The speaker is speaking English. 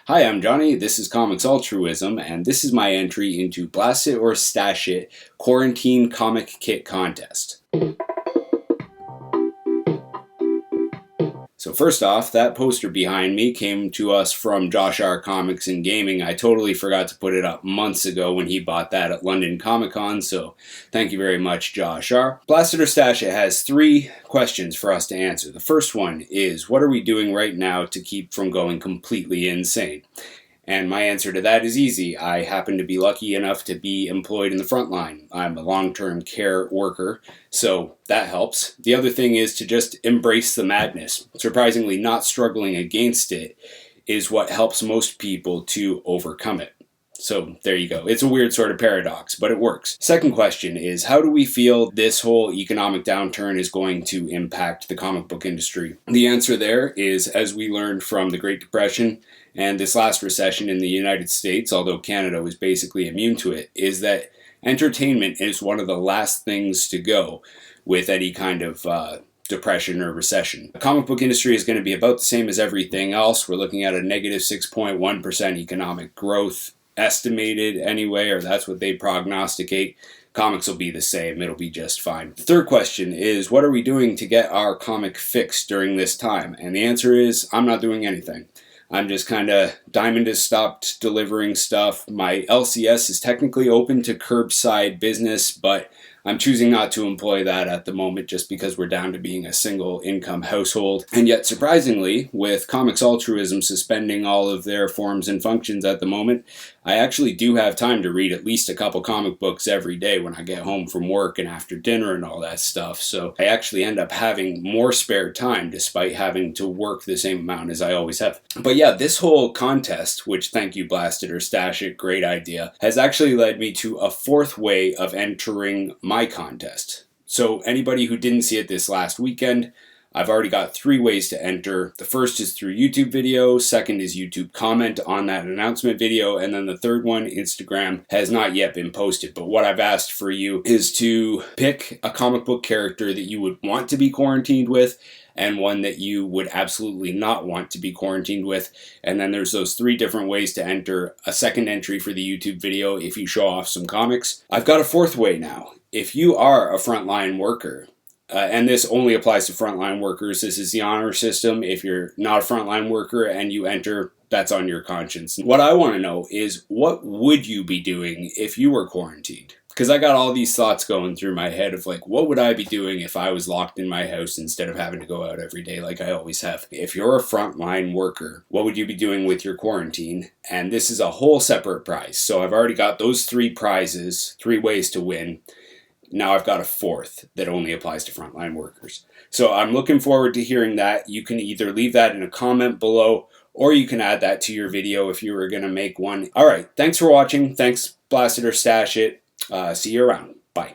Hi, I'm Johnny, this is Comics Altruism, and this is my entry into Blast It or Stash It Quarantine Comic Kit Contest. So first off, that poster behind me came to us from Josh R. Comics and Gaming. I totally forgot to put it up months ago when he bought that at London Comic Con, so thank you very much, Josh R. Blast It or Stash It has 3 questions for us to answer. The first one is, what are we doing right now to keep from going completely insane? And my answer to that is easy. I happen to be lucky enough to be employed in the front line. I'm a long-term care worker, so that helps. The other thing is to just embrace the madness. Surprisingly, not struggling against it is what helps most people to overcome it. So there you go. It's a weird sort of paradox, but it works. Second question is, how do we feel this whole economic downturn is going to impact the comic book industry? The answer there is, as we learned from the Great Depression and this last recession in the United States, although Canada was basically immune to it, is that entertainment is one of the last things to go with any kind of depression or recession. The comic book industry is going to be about the same as everything else. We're looking at a negative 6.1% economic growth estimated anyway, or that's what they prognosticate. Comics will be the same. It'll be just fine. The third question is, what are we doing to get our comic fixed during this time? And the answer is, I'm not doing anything. I'm just kind of, Diamond has stopped delivering stuff. My LCS is technically open to curbside business, but I'm choosing not to employ that at the moment just because we're down to being a single income household. And yet, surprisingly, with Comics Altruism suspending all of their forms and functions at the moment, I actually do have time to read at least a couple comic books every day when I get home from work and after dinner and all that stuff. So I actually end up having more spare time despite having to work the same amount as I always have. But yeah, this whole contest, which thank you Blast It or Stash It, great idea, has actually led me to a 4th way of entering my contest. So anybody who didn't see it this last weekend, I've already got 3 ways to enter. The first is through YouTube video, second is YouTube comment on that announcement video, and then the third one, Instagram, has not yet been posted. But what I've asked for you is to pick a comic book character that you would want to be quarantined with, and one that you would absolutely not want to be quarantined with. And then there's those 3 different ways to enter a second entry for the YouTube video if you show off some comics. I've got a 4th way now. If you are a frontline worker, and this only applies to frontline workers, this is the honor system. If you're not a frontline worker and you enter, that's on your conscience. What I want to know is, what would you be doing if you were quarantined? Because I got all these thoughts going through my head of like, what would I be doing if I was locked in my house instead of having to go out every day like I always have? If you're a frontline worker, what would you be doing with your quarantine? And this is a whole separate prize. So I've already got those 3 prizes, 3 ways to win. Now I've got a 4th that only applies to frontline workers. So I'm looking forward to hearing that. You can either leave that in a comment below, or you can add that to your video if you were going to make one. All right, thanks for watching. Thanks, Blast It or Stash It. See you around. Bye.